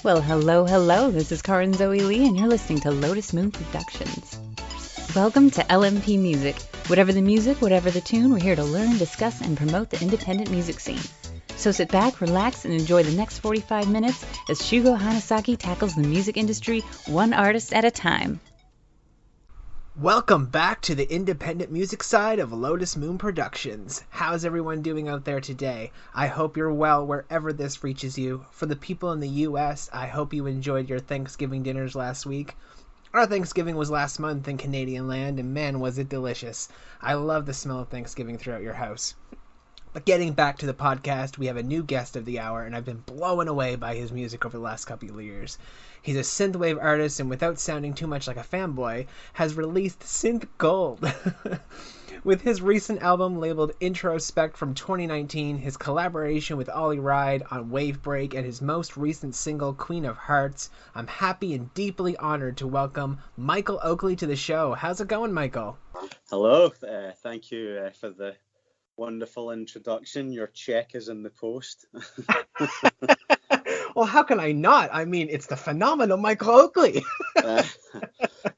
Well, hello, hello. This is Karin Zoe Lee, and you're listening to Lotus Moon Productions. Welcome to LMP Music. Whatever the music, whatever the tune, we're here to learn, discuss, and promote the independent music scene. So sit back, relax, and enjoy the next 45 minutes as Shugo Hanasaki tackles the music industry one artist at a time. Welcome back to the independent music side of Lotus Moon Productions. How's everyone doing out there today? I hope you're well wherever this reaches you. For the people in the US, I hope you enjoyed your Thanksgiving dinners last week. Our Thanksgiving was last month in Canadian land, and man, was it delicious. I love the smell of Thanksgiving throughout your house. But getting back to the podcast, we have a new guest of the hour, and I've been blown away by his music over the last couple of years. He's a synthwave artist, and without sounding too much like a fanboy, has released Synth Gold. With his recent album labeled Introspect from 2019, his collaboration with Ollie Ride on Wave Break, and his most recent single, Queen of Hearts, I'm happy and deeply honored to welcome Michael Oakley to the show. How's it going, Michael? Hello. Thank you for the wonderful introduction. Your check is in the post. Well, how can I not? I mean, it's the phenomenal Michael Oakley.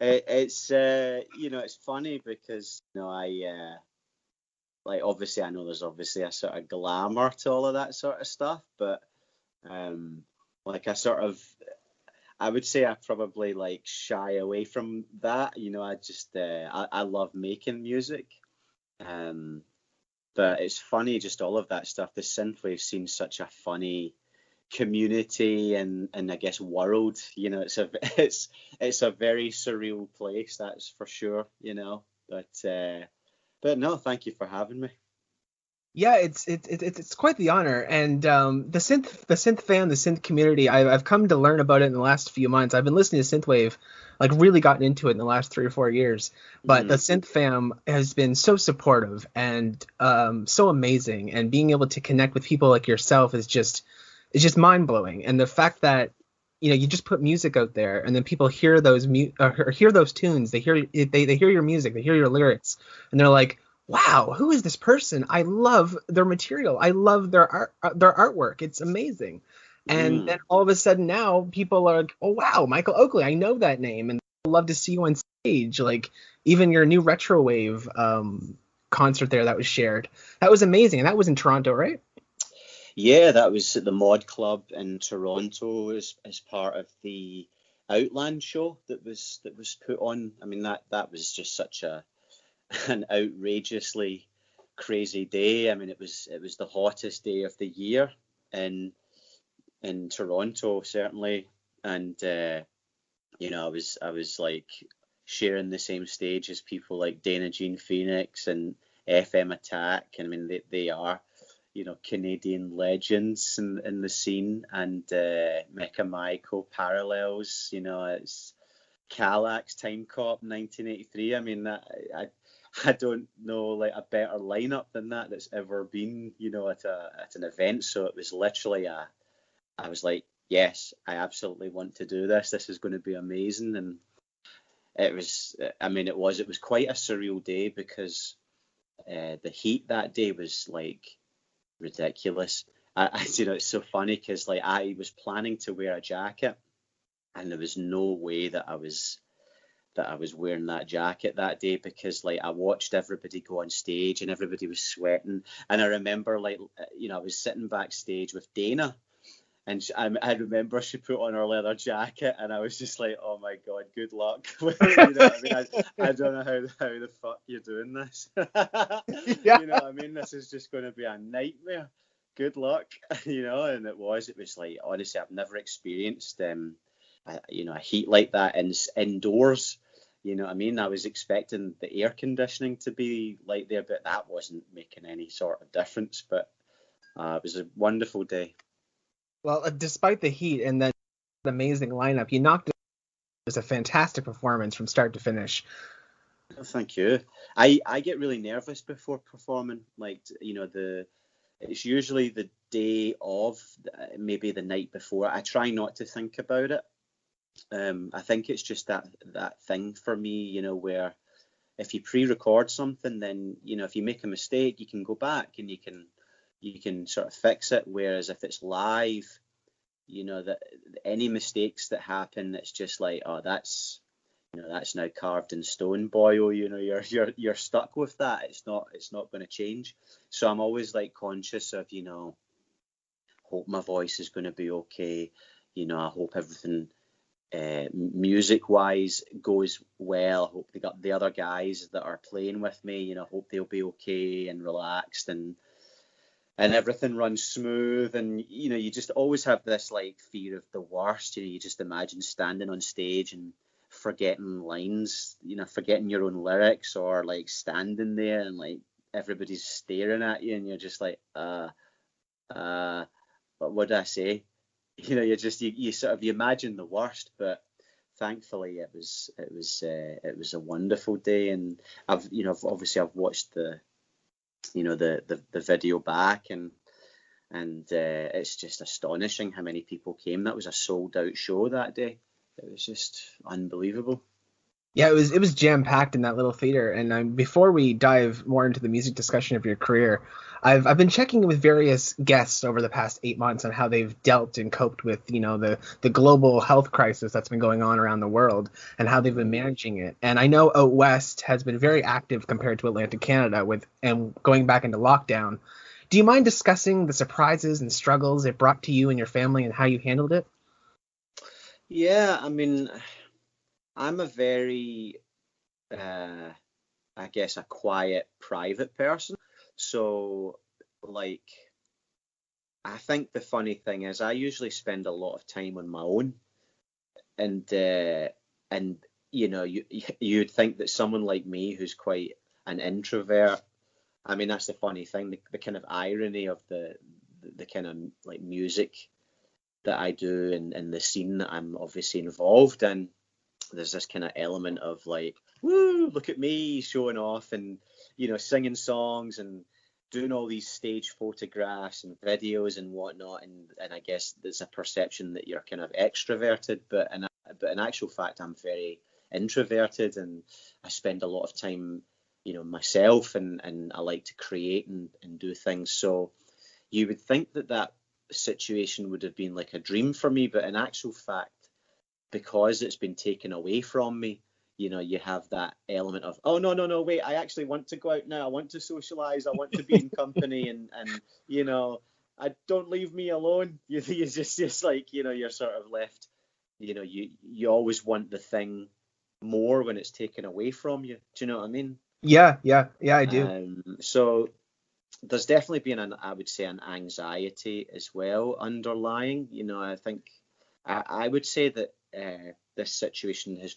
It's funny because I obviously I know there's obviously a sort of glamour to all of that sort of stuff, but I would say I probably shy away from that. I love making music, but it's funny, just all of that stuff. The synthwave scene's such a funny community and I guess world. It's a very surreal place, that's for sure. But no, thank you for having me. Yeah, it's quite the honor, and the synth fan, the synth community. I've come to learn about it in the last few months. I've been listening to synthwave, really gotten into it in the last 3 or 4 years. But the synth fam has been so supportive and so amazing, and being able to connect with people like yourself is just mind blowing. And the fact that you just put music out there, and then people hear those hear those tunes, they hear your music, they hear your lyrics, and they're like, wow, who is this person? I love their material. I love their artwork. It's amazing. And then all of a sudden now people are like, oh, wow, Michael Oakley, I know that name. And I love to see you on stage. Like even your new Retrowave concert there that was shared. That was amazing. And that was in Toronto, right? Yeah, that was at the Mod Club in Toronto as part of the Outland show that was put on. I mean, that was just such an outrageously crazy day. I mean, it was the hottest day of the year in Toronto, certainly, and I was like sharing the same stage as people like Dana Jean Phoenix and FM Attack. I mean, they are Canadian legends in the scene, and Mecca Maiko Parallels. It's Calax Time Cop 1983. I mean, I don't know a better lineup than that's ever been, at an event. So it was literally I was like, yes, I absolutely want to do this. This is going to be amazing. And it was quite a surreal day because the heat that day was ridiculous. It's so funny because I was planning to wear a jacket, and there was no way that I was wearing that jacket that day because I watched everybody go on stage and everybody was sweating. And I remember I was sitting backstage with Dana, and I remember she put on her leather jacket, and I was just like, oh my God, good luck. I don't know how the fuck you're doing this. Yeah. This is just going to be a nightmare. Good luck. And it was honestly, I've never experienced a heat like that indoors. I was expecting the air conditioning to be there, but that wasn't making any sort of difference. But it was a wonderful day. Well, despite the heat and that amazing lineup, you knocked it. It was a fantastic performance from start to finish. Oh, thank you. I get really nervous before performing. It's usually the day of, maybe the night before. I try not to think about it. I think it's just that thing for me, where if you pre-record something, then if you make a mistake, you can go back and you can sort of fix it. Whereas if it's live, that any mistakes that happen, it's just like, oh, that's now carved in stone, boyo. You're stuck with that. It's not going to change. So I'm always like conscious of, hope my voice is going to be okay. I hope everything music wise goes well. I hope they got the other guys that are playing with me, hope they'll be okay and relaxed, and everything runs smooth. And you just always have this like fear of the worst. You just imagine standing on stage and forgetting lines, forgetting your own lyrics, or like standing there and like everybody's staring at you and you're just like what did I say? You sort of imagine the worst. But thankfully it was a wonderful day. And I've watched the video back, and it's just astonishing how many people came. That was a sold out show that day. It was just unbelievable. Yeah, it was jam packed in that little theater. And before we dive more into the music discussion of your career, I've been checking with various guests over the past 8 months on how they've dealt and coped with the global health crisis that's been going on around the world and how they've been managing it. And I know out west has been very active compared to Atlantic Canada and going back into lockdown. Do you mind discussing the surprises and struggles it brought to you and your family and how you handled it? Yeah, I mean, I'm a very, I guess, a quiet, private person. So, like, I think the funny thing is I usually spend a lot of time on my own. And you'd think that someone like me who's quite an introvert, I mean, that's the funny thing, the kind of irony of the kind of like music that I do and the scene that I'm obviously involved in. There's this kind of element of like, woo, look at me showing off and, singing songs and doing all these stage photographs and videos and whatnot. And I guess there's a perception that you're kind of extroverted, but in actual fact, I'm very introverted, and I spend a lot of time, myself, and I like to create and do things. So you would think that situation would have been like a dream for me, but in actual fact, because it's been taken away from me, you have that element of, oh, no, wait, I actually want to go out now. I want to socialize. I want to be in company, and I don't leave me alone. You just like, you're sort of left, you always want the thing more when it's taken away from you. Do you know what I mean? Yeah, I do. So there's definitely been I would say an anxiety as well underlying. I think I would say that this situation has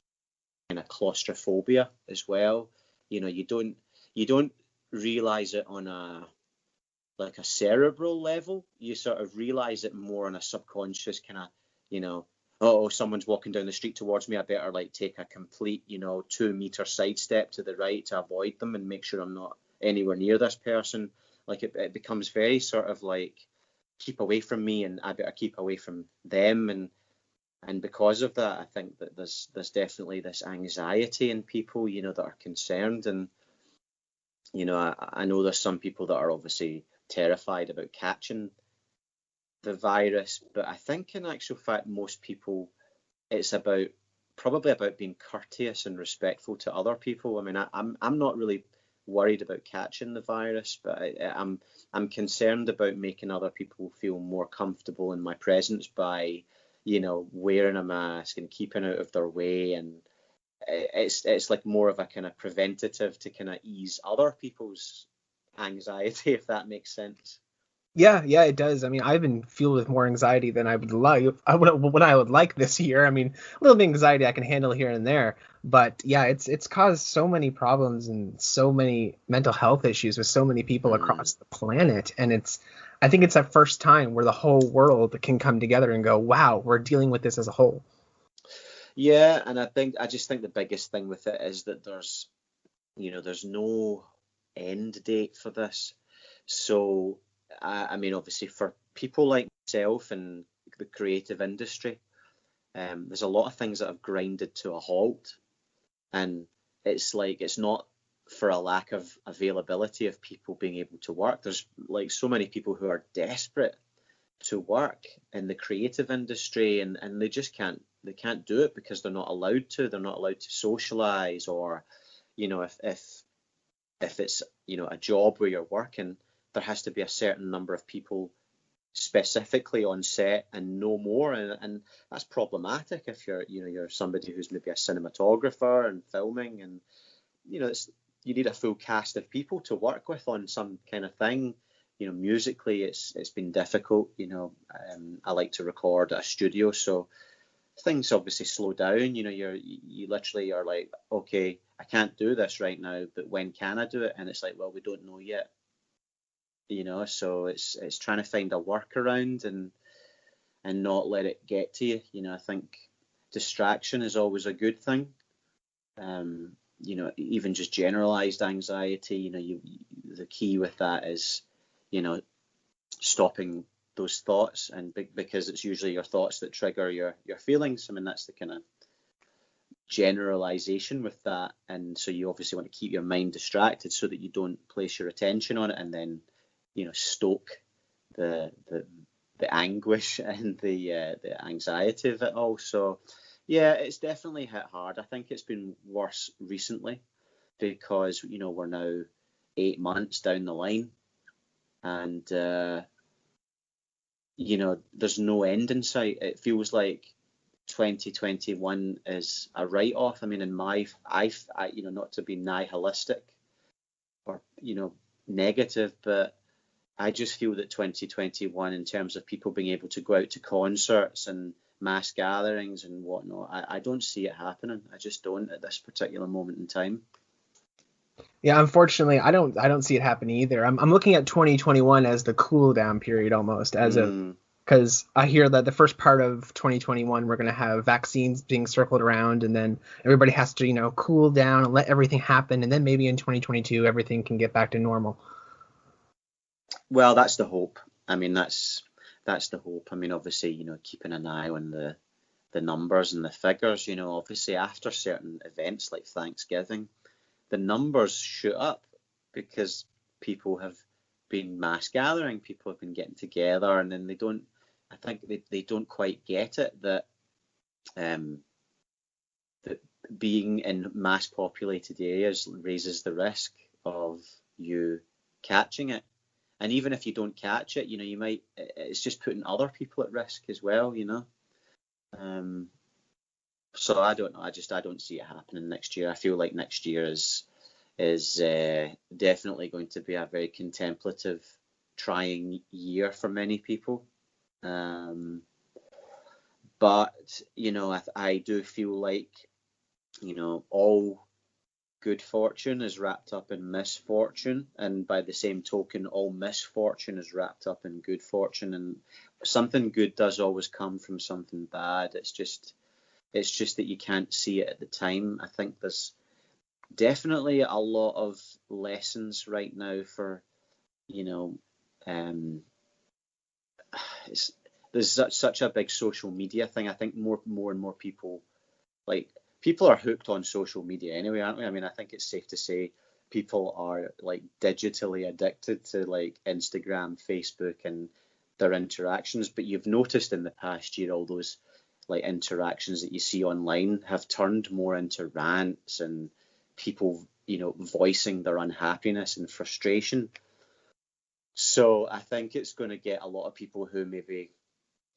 kind of claustrophobia as well. You don't realize it on a cerebral level. You sort of realize it more on a subconscious kind of, oh, someone's walking down the street towards me, I better like take a complete 2-meter sidestep to the right to avoid them and make sure I'm not anywhere near this person. Like it becomes very sort of like, keep away from me and I better keep away from them. And because of that, I think that there's definitely this anxiety in people, that are concerned. And, I know there's some people that are obviously terrified about catching the virus, but I think in actual fact, most people, it's probably about being courteous and respectful to other people. I mean, I'm not really worried about catching the virus, but I'm concerned about making other people feel more comfortable in my presence by, wearing a mask and keeping out of their way. And it's like more of a kind of preventative to kind of ease other people's anxiety, if that makes sense. Yeah, it does. I mean, I've been fueled with more anxiety than I would like. What I would like this year. I mean, a little bit of anxiety I can handle here and there, but yeah, it's caused so many problems and so many mental health issues with so many people across the planet, and I think it's that first time where the whole world can come together and go, wow, we're dealing with this as a whole. Yeah, and I just think the biggest thing with it is that there's no end date for this. So I mean, obviously, for people like myself and the creative industry, there's a lot of things that have grinded to a halt, and it's like it's not for a lack of availability of people being able to work. There's like so many people who are desperate to work in the creative industry, and they just can't do it because they're not allowed to. They're not allowed to socialize, or if it's a job where you're working, there has to be a certain number of people specifically on set and no more, and that's problematic if you're somebody who's maybe a cinematographer and filming, and you need a full cast of people to work with on some kind of thing. Musically it's been difficult. I like to record at a studio, so things obviously slow down. You literally are like, okay, I can't do this right now, but when can I do it? And it's like, well, we don't know yet. So it's trying to find a workaround and not let it get to you. I think distraction is always a good thing. Even just generalized anxiety, the key with that is, stopping those thoughts, and because it's usually your thoughts that trigger your feelings. I mean, that's the kind of generalization with that. And so you obviously want to keep your mind distracted so that you don't place your attention on it and then stoke the anguish and the anxiety of it all. So yeah, it's definitely hit hard. I think it's been worse recently because we're now 8 months down the line, and there's no end in sight. It feels like 2021 is a write-off. I mean, in my, not to be nihilistic or negative, but I just feel that 2021, in terms of people being able to go out to concerts and mass gatherings and whatnot, I don't see it happening. I just don't at this particular moment in time. Yeah, unfortunately, I don't see it happening either. I'm looking at 2021 as the cool down period almost, because I hear that the first part of 2021 we're going to have vaccines being circled around, and then everybody has to cool down and let everything happen, and then maybe in 2022 everything can get back to normal. Well, that's the hope. I mean, that's the hope. I mean, obviously, keeping an eye on the numbers and the figures. Obviously after certain events like Thanksgiving, the numbers shoot up because people have been mass gathering, people have been getting together, and then I think they don't quite get it that being in mass populated areas raises the risk of you catching it. And even if you don't catch it, you might, it's just putting other people at risk as well, So I don't know. I don't see it happening next year. I feel like next year is definitely going to be a very contemplative, trying year for many people. But I do feel like all good fortune is wrapped up in misfortune, and by the same token, all misfortune is wrapped up in good fortune, and something good does always come from something bad. It's just that you can't see it at the time. I think there's definitely a lot of lessons right now for there's such a big social media thing. I think more and more people are hooked on social media anyway, aren't we? I mean, I think it's safe to say people are digitally addicted to Instagram, Facebook, and their interactions. But you've noticed in the past year, all those interactions that you see online have turned more into rants and people, voicing their unhappiness and frustration. So I think it's going to get a lot of people who maybe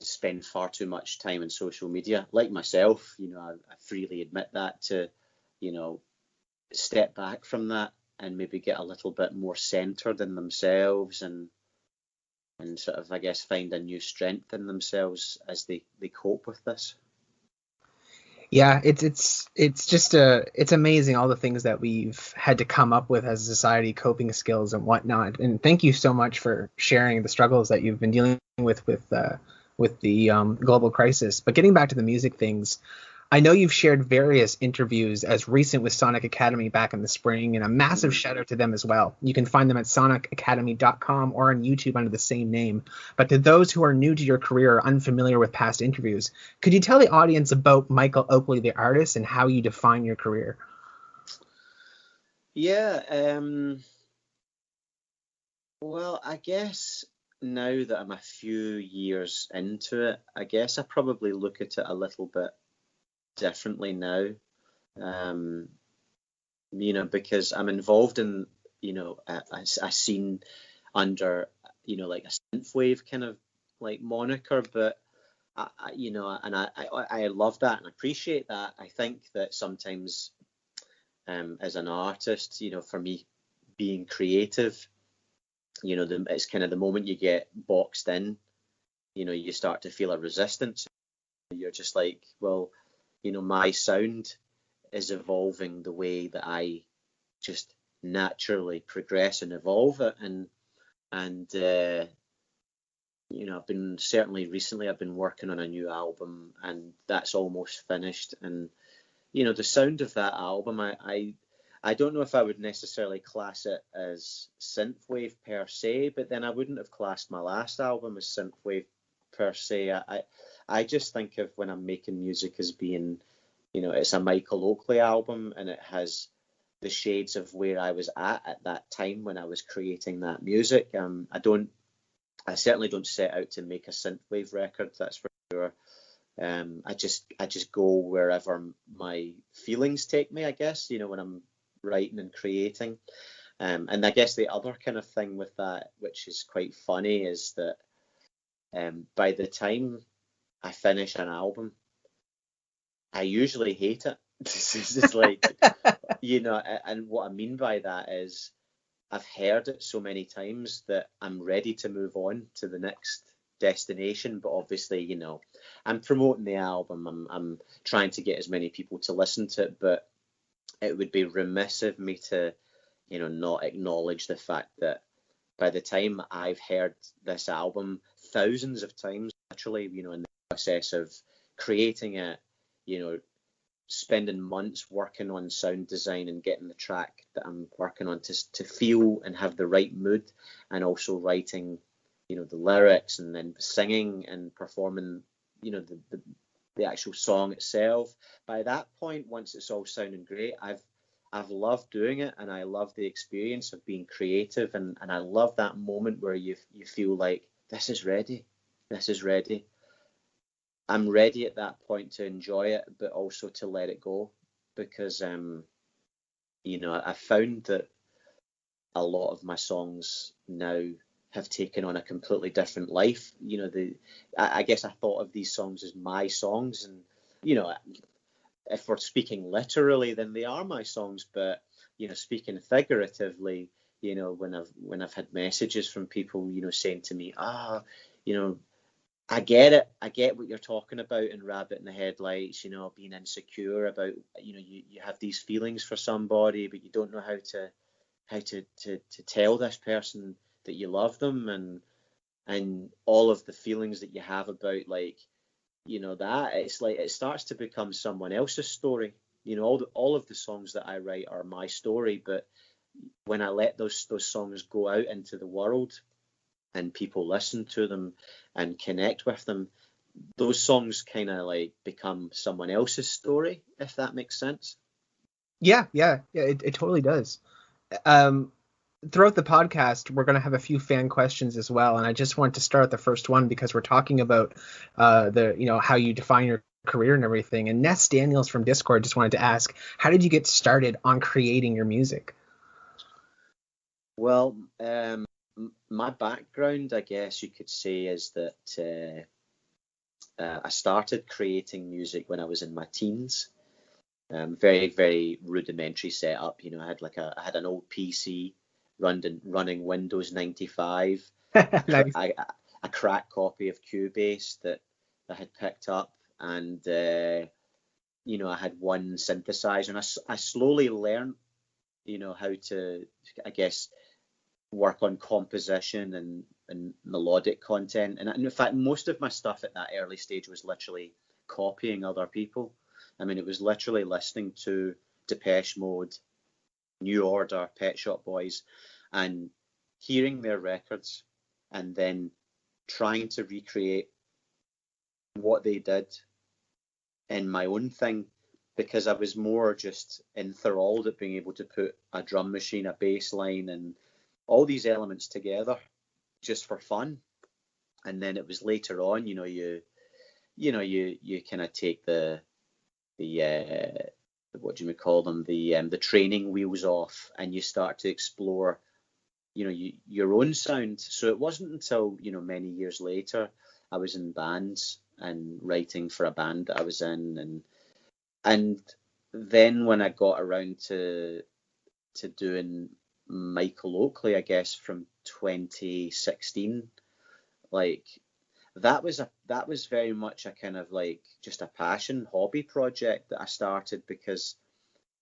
spend far too much time in social media, like myself, I freely admit that, to step back from that and maybe get a little bit more centered in themselves and sort of, I guess, find a new strength in themselves as they cope with this. Yeah, it's just it's amazing all the things that we've had to come up with as a society, coping skills and whatnot. And thank you so much for sharing the struggles that you've been dealing with the global crisis. But getting back to the music things, I know you've shared various interviews as recent with Sonic Academy back in the spring, and a massive shout out to them as well. You can find them at sonicacademy.com or on YouTube under the same name. But to those who are new to your career or unfamiliar with past interviews, could you tell the audience about Michael Oakley, the artist, and how you define your career? Yeah, well, I guess now that I'm a few years into it, I guess I probably look at it a little bit differently now. Because I'm involved in, a scene under, like a synthwave kind of like moniker, but I love that and appreciate that. I think that sometimes, as an artist, for me, being creative, it's kind of the moment you get boxed in, you start to feel a resistance. You're just like, well, my sound is evolving the way that I just naturally progress and evolve it. And I've been recently I've been working on a new album, and that's almost finished. And the sound of that album, I don't know if I would necessarily class it as synthwave per se, but then I wouldn't have classed my last album as synthwave per se. I just think of when I'm making music as being, it's a Michael Oakley album, and it has the shades of where I was at that time when I was creating that music. I certainly don't set out to make a synthwave record, that's for sure. I just go wherever my feelings take me, I guess, when I'm writing and creating. And I guess the other kind of thing with that, which is quite funny, is that by the time I finish an album, I usually hate it. This is like, and what I mean by that is I've heard it so many times that I'm ready to move on to the next destination. But obviously, I'm promoting the album. I'm trying to get as many people to listen to it, but it would be remiss of me to, not acknowledge the fact that by the time I've heard this album thousands of times, literally, in the process of creating it, spending months working on sound design and getting the track that I'm working on to feel and have the right mood, and also writing, the lyrics, and then singing and performing, the actual song itself. By that point, once it's all sounding great, I've loved doing it, and I love the experience of being creative, and I love that moment where you feel like this is ready. I'm ready at that point to enjoy it, but also to let it go, because I found that a lot of my songs now have taken on a completely different life. I guess I thought of these songs as my songs, and if we're speaking literally, then they are my songs. But speaking figuratively, when I've had messages from people, saying to me, I get it. I get what you're talking about in Rabbit in the Headlights, being insecure about, you have these feelings for somebody, but you don't know how to tell this person that you love them, and all of the feelings that you have about, like, that it's like it starts to become someone else's story. All of the songs that I write are my story, but when I let those songs go out into the world and people listen to them and connect with them, those songs kind of like become someone else's story, if that makes sense. Yeah, it totally does. Throughout the podcast, we're going to have a few fan questions as well, and I just want to start the first one because we're talking about how you define your career and everything. And Ness Daniels from Discord just wanted to ask, how did you get started on creating your music? Well, my background, I guess you could say, is that I started creating music when I was in my teens. Very, very rudimentary setup. I had an old PC running Windows 95, Nice. a crack copy of Cubase that I had picked up, and I had one synthesizer, and I slowly learned, how to, I guess, work on composition and melodic content. And in fact, most of my stuff at that early stage was literally copying other people. I mean, it was literally listening to Depeche Mode, New Order, Pet Shop Boys, and hearing their records and then trying to recreate what they did in my own thing, because I was more just enthralled at being able to put a drum machine, a bass line, and all these elements together just for fun. And then it was later on, you kind of take the what do you call them, the training wheels off, and you start to explore, your own sound. So it wasn't until, many years later, I was in bands and writing for a band that I was in, and then when I got around to doing Michael Oakley, I guess from 2016, like that was very much a kind of like just a passion hobby project that I started because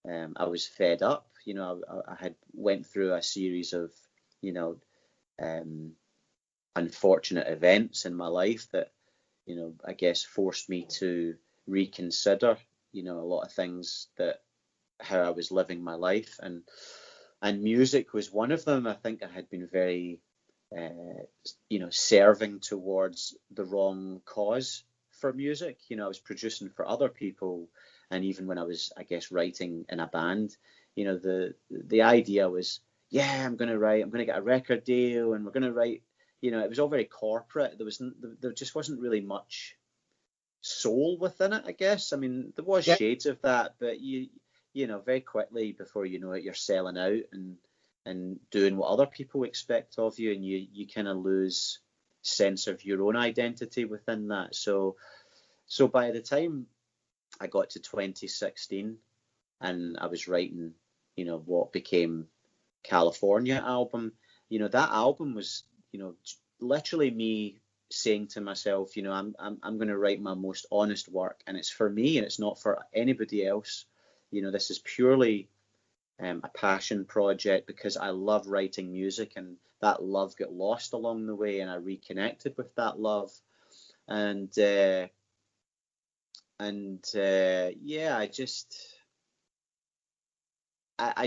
I was fed up. I had went through a series of unfortunate events in my life that I guess forced me to reconsider a lot of things, that how I was living my life, and music was one of them. I think I had been very serving towards the wrong cause for music. I was producing for other people, and even when I was, I guess, writing in a band, the idea was, yeah, I'm going to get a record deal, and we're going to write. It was all very corporate. There just wasn't really much soul within it, I guess. I mean, there was shades of that, but very quickly, before you know it, you're selling out and doing what other people expect of you, and you kind of lose sense of your own identity within that. So by the time I got to 2016 and I was writing, what became California album, that album was, literally me saying to myself, I'm going to write my most honest work, and it's for me and it's not for anybody else. This is purely a passion project because I love writing music, and that love got lost along the way, and I reconnected with that love, and I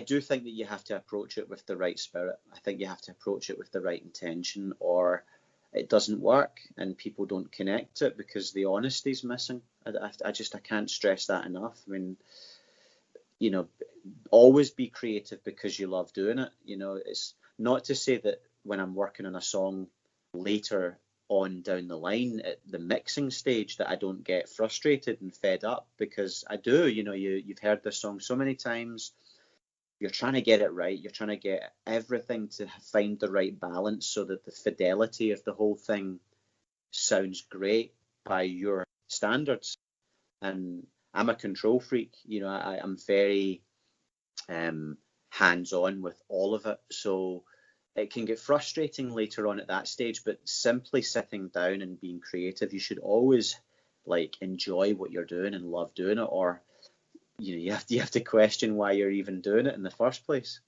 do think that you have to approach it with the right spirit. I think you have to approach it with the right intention, or it doesn't work and people don't connect to it because the honesty is missing. I can't stress that enough. I mean, always be creative because you love doing it. It's not to say that when I'm working on a song later on down the line at the mixing stage that I don't get frustrated and fed up, because I do. You've heard this song so many times. You're trying to get it right. You're trying to get everything to find the right balance so that the fidelity of the whole thing sounds great by your standards. And I'm a control freak. I'm very hands-on with all of it. So it can get frustrating later on at that stage, but simply sitting down and being creative, you should always enjoy what you're doing and love doing it, or you have to question why you're even doing it in the first place.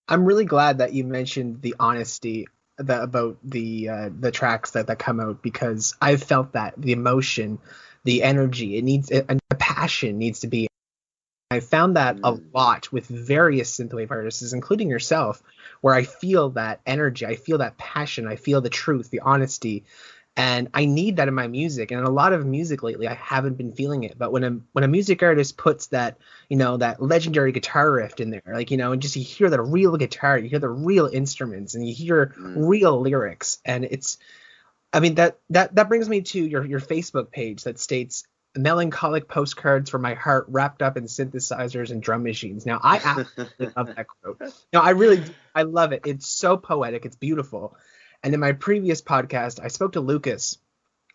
I'm really glad that you mentioned the honesty about the tracks that come out, because I've felt that the emotion, the energy, and the passion needs to be. I found that a lot with various synthwave artists, including yourself, where I feel that energy, I feel that passion, I feel the truth, the honesty. And I need that in my music. And in a lot of music lately, I haven't been feeling it. But when a music artist puts that, that legendary guitar riff in there, and just you hear the real guitar, you hear the real instruments, and you hear real lyrics. And that brings me to your Facebook page that states, melancholic postcards from my heart wrapped up in synthesizers and drum machines. Now, I absolutely love that quote. No, I really do. I love it. It's so poetic. It's beautiful. And in my previous podcast, I spoke to Lucas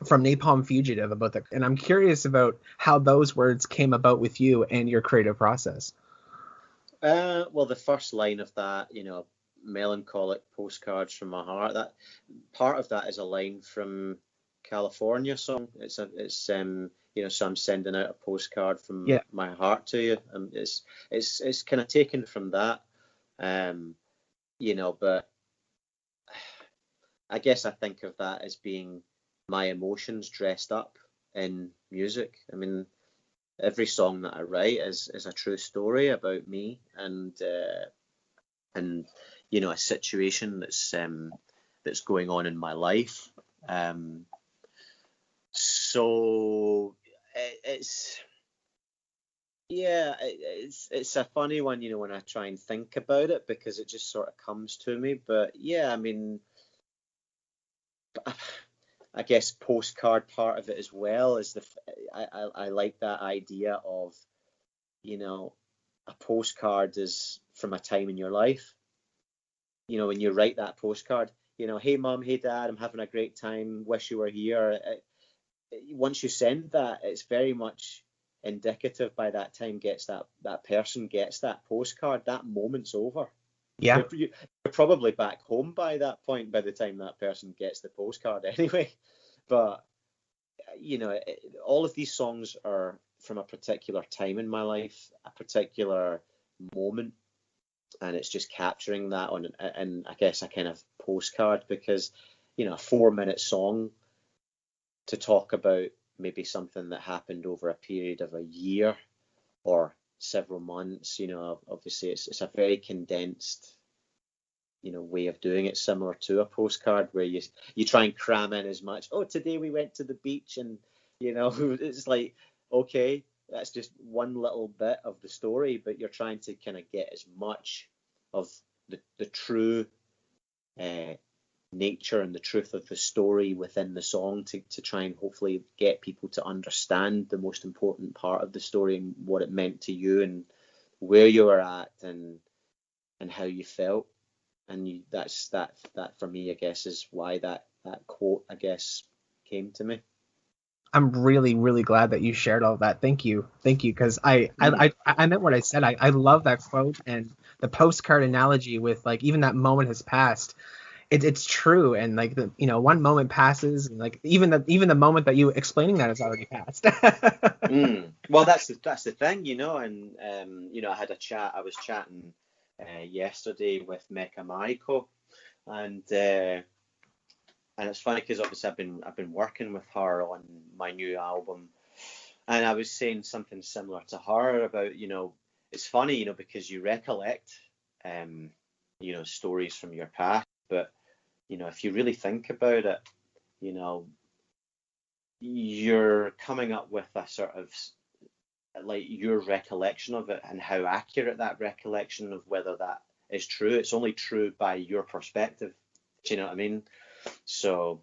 from Napalm Fugitive about that. And I'm curious about how those words came about with you and your creative process. Well, the first line of that, melancholic postcards from my heart, that part of that is a line from California song. So I'm sending out a postcard from my heart to you. It's kind of taken from that, but I guess I think of that as being my emotions dressed up in music. I mean, every song that I write is a true story about me and a situation that's going on in my life. So it's a funny one, when I try and think about it, because it just sort of comes to me. But yeah, I mean, I guess, postcard part of it as well. Is I like that idea of, you know, a postcard is from a time in your life. You know, when you write that postcard, you know, hey mum, hey dad, I'm having a great time. Wish you were here. Once you send that, it's very much indicative. By that time, that person gets that postcard. That moment's over. Yeah. You're probably back home by that point, by the time that person gets the postcard anyway. But, you know, all of these songs are from a particular time in my life, a particular moment, and it's just capturing that on, and I guess, a kind of postcard, because, you know, a 4-minute song to talk about maybe something that happened over a period of a year or several months, you know, obviously it's a very condensed, you know, way of doing it, similar to a postcard, where you try and cram in as much. Oh, today we went to the beach, and, you know, it's like, okay, that's just one little bit of the story, but you're trying to kind of get as much of the true nature and the truth of the story within the song to try and hopefully get people to understand the most important part of the story and what it meant to you and where you were at and how you felt. And that's that for me, I guess, is why that quote, I guess, came to me. I'm really, really glad that you shared all that. Thank you, because I meant what I said. I love that quote and the postcard analogy with, like, even that moment has passed. It's true, and, like, you know, one moment passes, and, like, even the moment that you explaining that has already passed. Well, that's the thing, you know, and you know, I was chatting yesterday with Mecca Maiko, and it's funny because obviously I've been working with her on my new album, and I was saying something similar to her about, you know, it's funny, you know, because you recollect you know, stories from your past, but, you know, if you really think about it, you know, you're coming up with a sort of, like, your recollection of it and how accurate that recollection of whether that is true. It's only true by your perspective. Do you know what I mean? So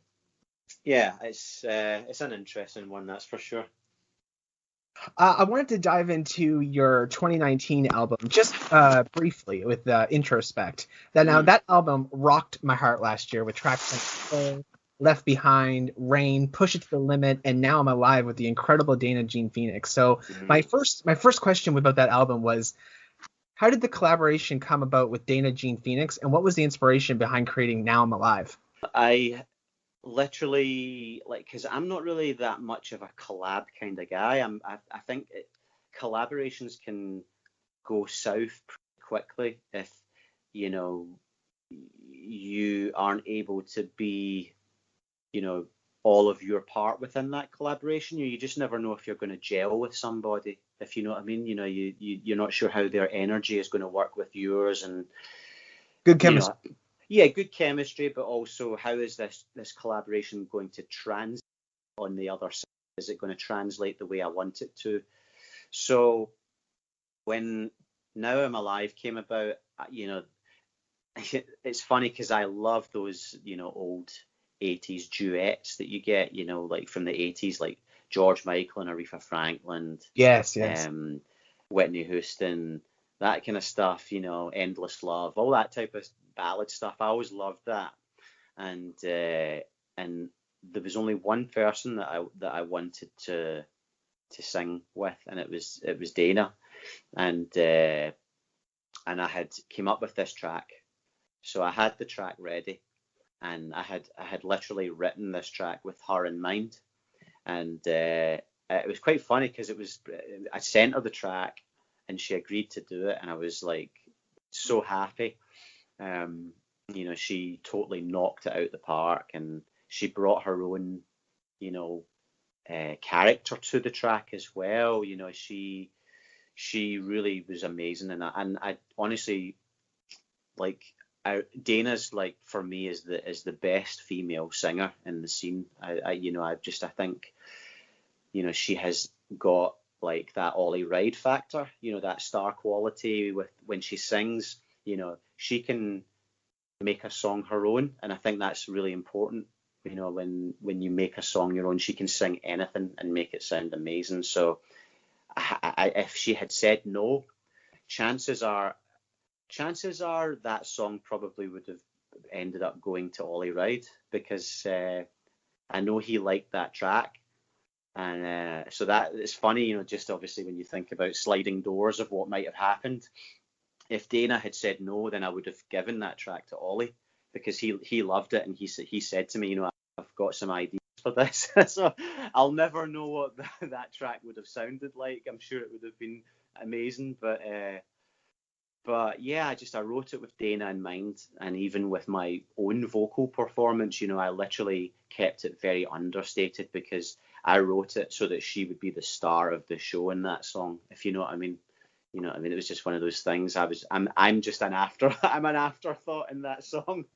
yeah, it's an interesting one, that's for sure. I wanted to dive into your 2019 album just briefly with Introspect. That album rocked my heart last year with tracks like Left Behind, Rain, Push It to the Limit, and Now I'm Alive with the incredible Dana Jean Phoenix. So my first question about that album was, how did the collaboration come about with Dana Jean Phoenix, and what was the inspiration behind creating Now I'm Alive? I literally, like, because I'm not really that much of a collab kind of guy. I think collaborations can go south pretty quickly if, you know, you aren't able to be, you know, all of your part within that collaboration. You just never know if you're going to gel with somebody, if you know what I mean. You know, you're not sure how their energy is going to work with yours, and good chemistry. You know, yeah, good chemistry, but also how is this collaboration going to translate on the other side? Is it going to translate the way I want it to? So when Now I'm Alive came about, you know, it's funny because I love those, you know, old 80s duets that you get, you know, like from the 80s, like George Michael and Aretha Franklin. Yes. Whitney Houston, that kind of stuff, you know, Endless Love, all that type of ballad stuff. I always loved that, and there was only one person that I wanted to sing with, and it was Dana, and I had came up with this track, so I had the track ready, and I had literally written this track with her in mind, and it was quite funny because I sent her the track, and she agreed to do it, and I was like so happy. You know, she totally knocked it out the park, and she brought her own, you know, character to the track as well. You know, she really was amazing, and I honestly, like, Dana's, like, for me is the best female singer in the scene. I think, you know, she has got, like, that Ollie Ride factor, you know, that star quality with when she sings. You know, she can make a song her own, and I think that's really important. You know, when you make a song your own, she can sing anything and make it sound amazing. So if she had said no, chances are that song probably would have ended up going to Ollie Ride, because I know he liked that track. And so that it's funny, you know, just obviously when you think about sliding doors of what might have happened. If Dana had said no, then I would have given that track to Ollie, because he loved it, and he said to me, you know, I've got some ideas for this. So I'll never know what that track would have sounded like. I'm sure it would have been amazing, but yeah, I wrote it with Dana in mind, and even with my own vocal performance, you know, I literally kept it very understated, because I wrote it so that she would be the star of the show in that song, if you know what I mean. You know what I mean? It was just one of those things. I'm just I'm an afterthought in that song.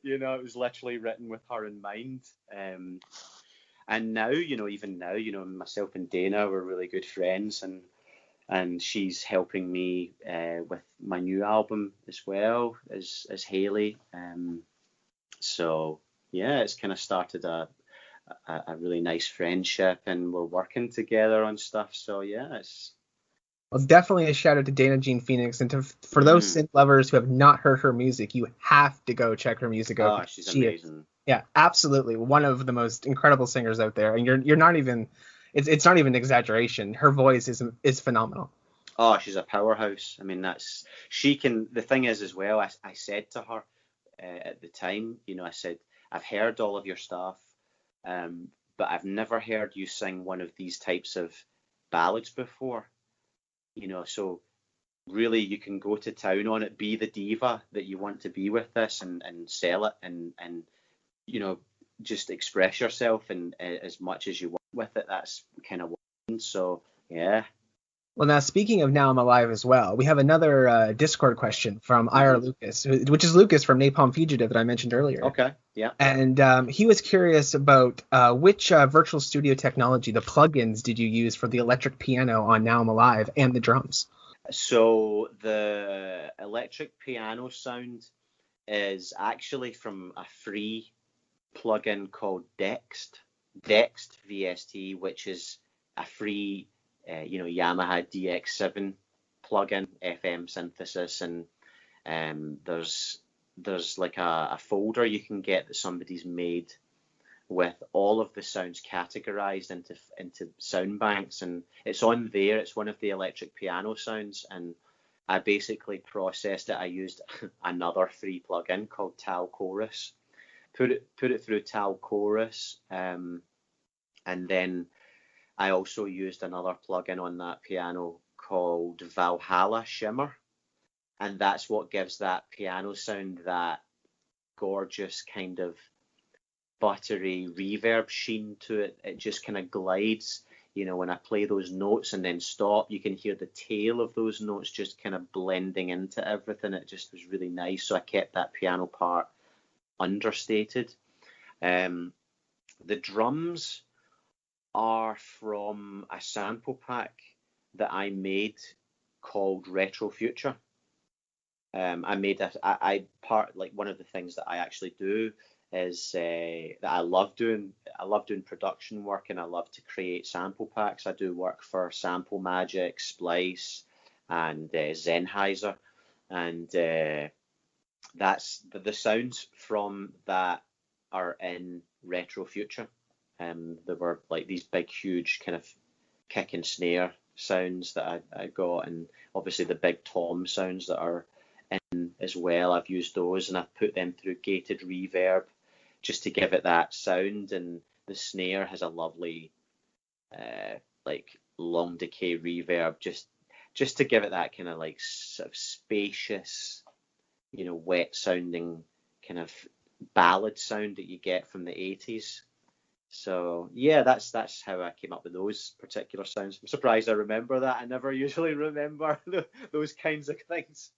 You know, it was literally written with her in mind. And now, you know, even now, you know, myself and Dana were really good friends, and she's helping me with my new album as well as Haley. So yeah, it's kind of started a really nice friendship, and we're working together on stuff. So yeah, it's. Well, definitely a shout out to Dana Jean Phoenix, and for those synth lovers who have not heard her music, you have to go check her music out. Oh, she's amazing. Yeah, absolutely, one of the most incredible singers out there, and you're not even. It's not even exaggeration. Her voice is phenomenal. Oh, she's a powerhouse. I mean, she can. The thing is, as well, I said to her at the time, you know, I said, I've heard all of your stuff, but I've never heard you sing one of these types of ballads before. You know, so really you can go to town on it, be the diva that you want to be with this, and sell it, and you know, just express yourself and as much as you want with it. That's kind of what. So yeah. Well, now speaking of Now I'm Alive as well, we have another Discord question from IR Lucas, which is Lucas from Napalm Fugitive that I mentioned earlier. Okay, yeah. And he was curious about which virtual studio technology, the plugins, did you use for the electric piano on Now I'm Alive and the drums? So the electric piano sound is actually from a free plugin called Dext VST, which is a free you know, Yamaha DX7 plugin, FM synthesis, and there's like a folder you can get that somebody's made with all of the sounds categorized into sound banks, and it's on there. It's one of the electric piano sounds, and I basically processed it. I used another free plugin called Tal Chorus, put it through Tal Chorus, and then I also used another plugin on that piano called Valhalla Shimmer, and that's what gives that piano sound that gorgeous kind of buttery reverb sheen to it. It just kind of glides. You know, when I play those notes and then stop, you can hear the tail of those notes just kind of blending into everything. It just was really nice. So I kept that piano part understated. The drums are from a sample pack that I made called Retro Future. I made one of the things that I actually do is that I love doing production work, and I love to create sample packs. I do work for Sample Magic, Splice, and Sennheiser, and that's the sounds from that are in Retro Future. There were like these big, huge kind of kick and snare sounds that I got, and obviously the big tom sounds that are in as well. I've used those, and I've put them through gated reverb just to give it that sound. And the snare has a lovely like long decay reverb, just to give it that kind of like sort of spacious, you know, wet sounding kind of ballad sound that you get from the 80s. So yeah, that's how I came up with those particular sounds. I'm surprised I remember that. I never usually remember those kinds of things.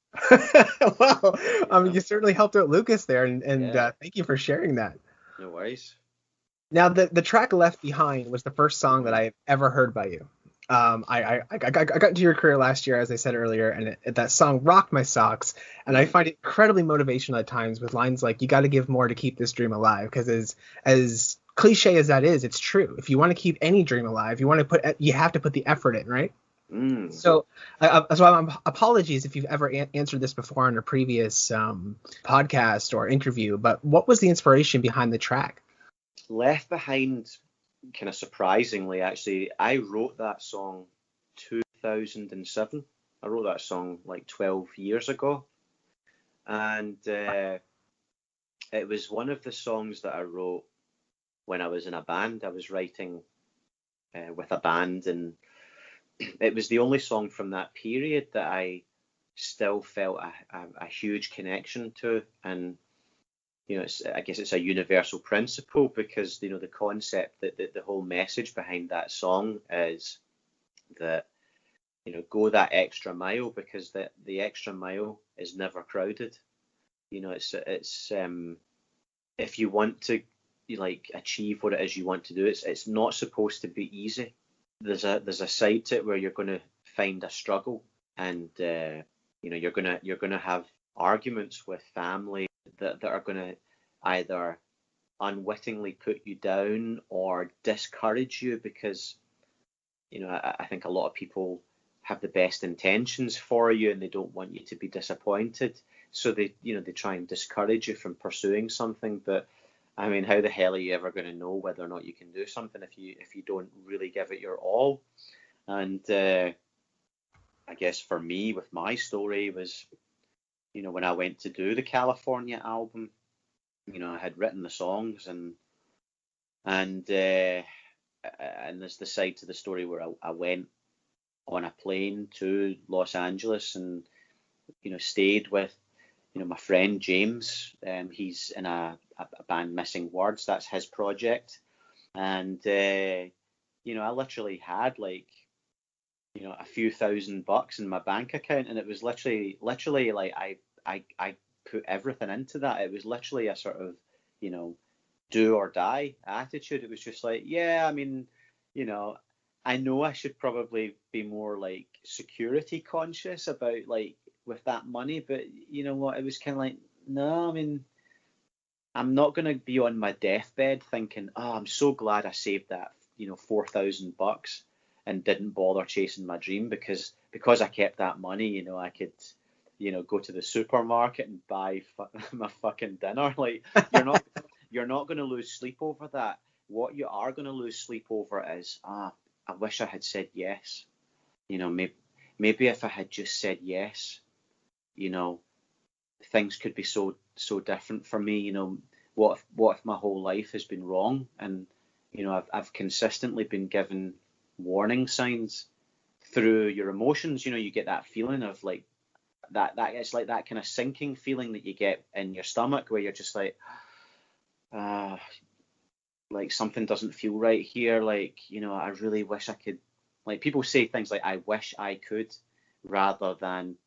Well, you certainly helped out Lucas there, and thank you for sharing that. No worries. Now, the track Left Behind was the first song that I've ever heard by you. I got into your career last year, as I said earlier, and that song rocked my socks. And I find it incredibly motivational at times with lines like, "You got to give more to keep this dream alive." Because as cliche as that is, it's true. If you want to keep any dream alive, you have to put the effort in, right? So, apologies if you've ever answered this before on a previous podcast or interview. But what was the inspiration behind the track? Left Behind, kind of surprisingly, actually, I wrote that song 2007. I wrote that song like 12 years ago. And it was one of the songs that I wrote when I was in a band. I was writing with a band, and it was the only song from that period that I still felt a huge connection to. And I guess it's a universal principle, because the concept that the whole message behind that song is that go that extra mile, because the extra mile is never crowded. It's if you want to achieve what it is you want to do, it's not supposed to be easy. There's a side to it where you're going to find a struggle, and you're gonna have arguments with family that are going to either unwittingly put you down or discourage you, because I think a lot of people have the best intentions for you and they don't want you to be disappointed, so they try and discourage you from pursuing something. But I mean, how the hell are you ever going to know whether or not you can do something if you don't really give it your all? And I guess for me, with my story, was when I went to do the California album, I had written the songs, and there's the side to the story where I went on a plane to Los Angeles and stayed with my friend James. He's in a band, Missing Words. That's his project. And I literally had a few $1,000 in my bank account, and it was literally like I put everything into that. It was literally a sort of do or die attitude. It was just like, yeah, I mean, I know I should probably be more security conscious about with that money, but you know what, it was kind of like, no, I mean, I'm not going to be on my deathbed thinking, oh, I'm so glad I saved that $4,000 and didn't bother chasing my dream, because I kept that money, I could go to the supermarket and buy my fucking dinner. You're not going to lose sleep over that. What you are going to lose sleep over is, I wish I had said yes. Maybe if I had just said yes, things could be so different for me. What if my whole life has been wrong? And I've consistently been given warning signs through your emotions. You get that feeling of that it's like that kind of sinking feeling that you get in your stomach, where you're just like something doesn't feel right here. I really wish I could. People say things like, I wish I could, rather than,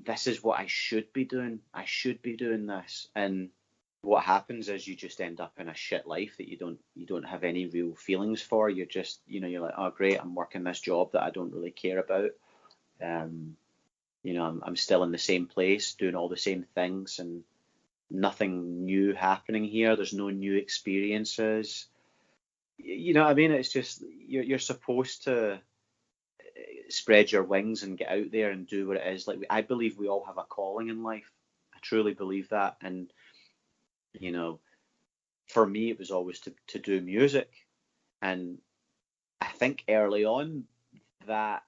this is what I should be doing. I should be doing this. And what happens is you just end up in a shit life that you don't have any real feelings for. You're just, you're like, oh great, I'm working this job that I don't really care about. I'm still in the same place doing all the same things, and nothing new happening here. There's no new experiences. You know what I mean? It's just, you're supposed to spread your wings and get out there and do what it is. I believe we all have a calling in life. I truly believe that. And for me, it was always to do music. And I think early on that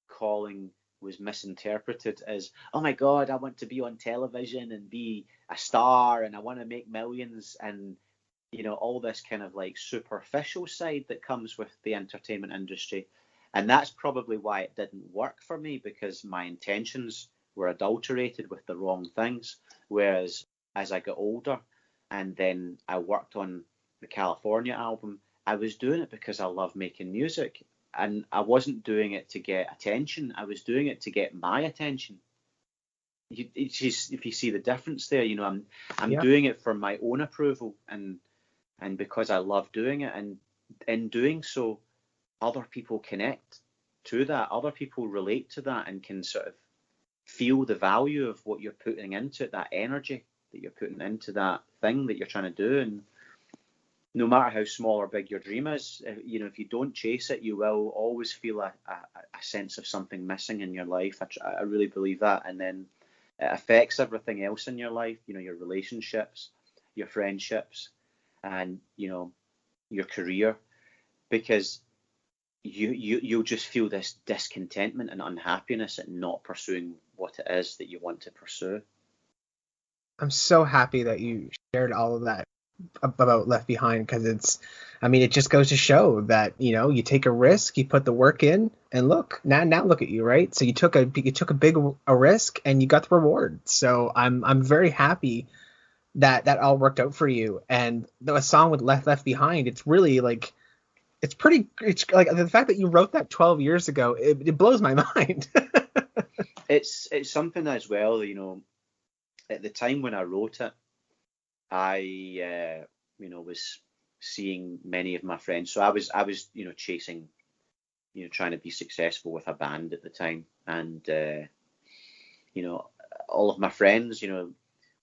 calling was misinterpreted as, oh my God, I want to be on television and be a star, and I want to make millions, and all this kind of superficial side that comes with the entertainment industry. And that's probably why it didn't work for me, because my intentions were adulterated with the wrong things. Whereas as I got older, and then I worked on the California album, I was doing it because I love making music. And I wasn't doing it to get attention. I was doing it to get my attention. If you see the difference there, I'm doing it for my own approval, and because I love doing it. And in doing so, other people connect to that, other people relate to that, and can sort of feel the value of what you're putting into it, that energy that you're putting into that thing that you're trying to do. And no matter how small or big your dream is, if you don't chase it, you will always feel a sense of something missing in your life. I really believe that. And then it affects everything else in your life, your relationships, your friendships, and, your career, because you'll just feel this discontentment and unhappiness at not pursuing what it is that you want to pursue. I'm so happy that you shared all of that about Left Behind, because it just goes to show that, you take a risk, you put the work in, and look, now look at you, right? So you took a big risk and you got the reward. So I'm very happy that all worked out for you. And the song with Left Behind, it's really like, it's like the fact that you wrote that 12 years ago, it blows my mind. It's something as well, at the time when I wrote it, I was seeing many of my friends. So I was chasing, trying to be successful with a band at the time. And, all of my friends,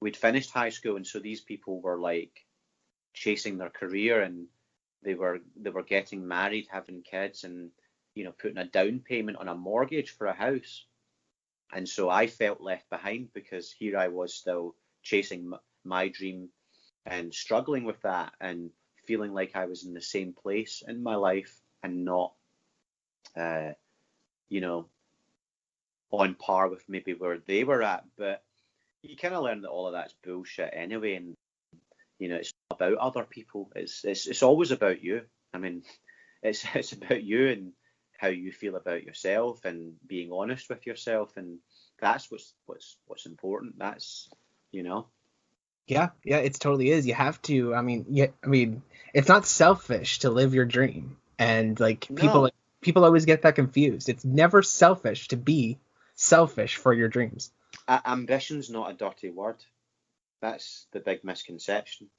we'd finished high school. And so these people were like chasing their career, and they were getting married, having kids, and, putting a down payment on a mortgage for a house. And so I felt left behind, because here I was still chasing my dream and struggling with that, and feeling like I was in the same place in my life and not, on par with maybe where they were at. But you kind of learn that all of that's bullshit anyway, and it's not about other people. It's always about you. I mean, it's about you and how you feel about yourself, and being honest with yourself, and that's what's important. That's Yeah, it totally is. You have to. It's not selfish to live your dream, and like No. people always get that confused. It's never selfish to be selfish for your dreams. Ambition's not a dirty word. That's the big misconception.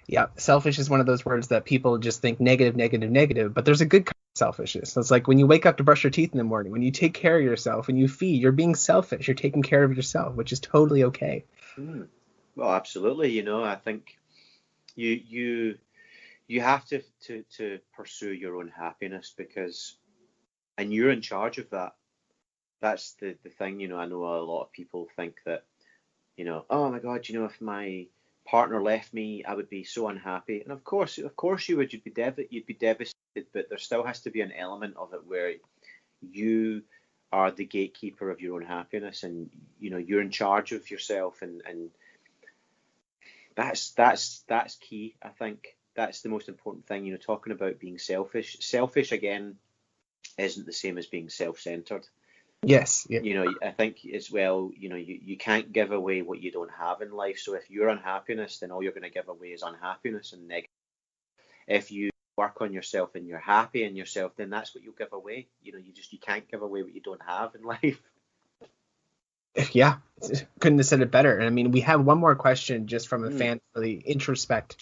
Yeah, selfish is one of those words that people just think negative, negative, negative. But there's a good kind of selfishness. So it's like when you wake up to brush your teeth in the morning, when you take care of yourself, and you feed, you're being selfish. You're taking care of yourself, which is totally okay. Well, absolutely. I think you have to pursue your own happiness, and you're in charge of that. That's the thing. I know a lot of people think that, oh my God, if my partner left me, I would be so unhappy. And of course you would. You'd be devastated. But there still has to be an element of it where you are the gatekeeper of your own happiness, and you're in charge of yourself, and that's key. I think that's the most important thing. Talking about being selfish. Selfish again isn't the same as being self-centered. Yes. Yeah. I think as well, you can't give away what you don't have in life. So if you're unhappiness, then all you're going to give away is unhappiness and negative. If you work on yourself and you're happy in yourself, then that's what you'll give away. You can't give away what you don't have in life. Yeah, couldn't have said it better. And we have one more question just from a fan for the introspect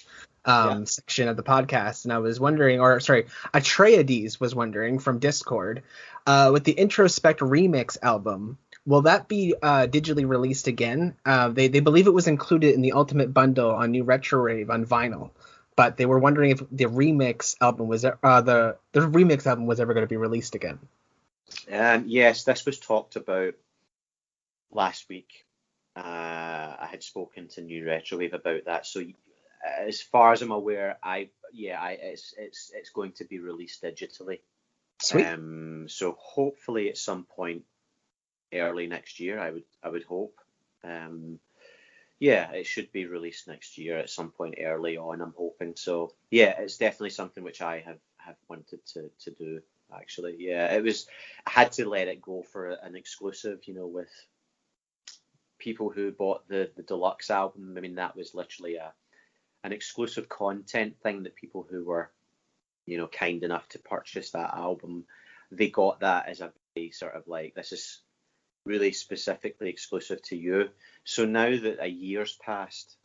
section of the podcast. And I was wondering, Atreides was wondering from Discord, with the Introspect remix album, will that be digitally released again? They believe it was included in the Ultimate Bundle on New Retro Rave on vinyl, but they were wondering if the remix album was the remix album was ever going to be released again. Yes, this was talked about last week. I had spoken to New Retrowave about that. So as far as I'm aware, it's going to be released digitally. Sweet. So hopefully at some point early next year, I would hope. It should be released next year at some point early on, I'm hoping. So yeah, it's definitely something which I have wanted to do. Actually, I had to let it go for an exclusive, with people who bought the deluxe album. That was literally an exclusive content thing that people who were, kind enough to purchase that album, they got that as a very sort of like, this is really specifically exclusive to you. So now that a year's passed,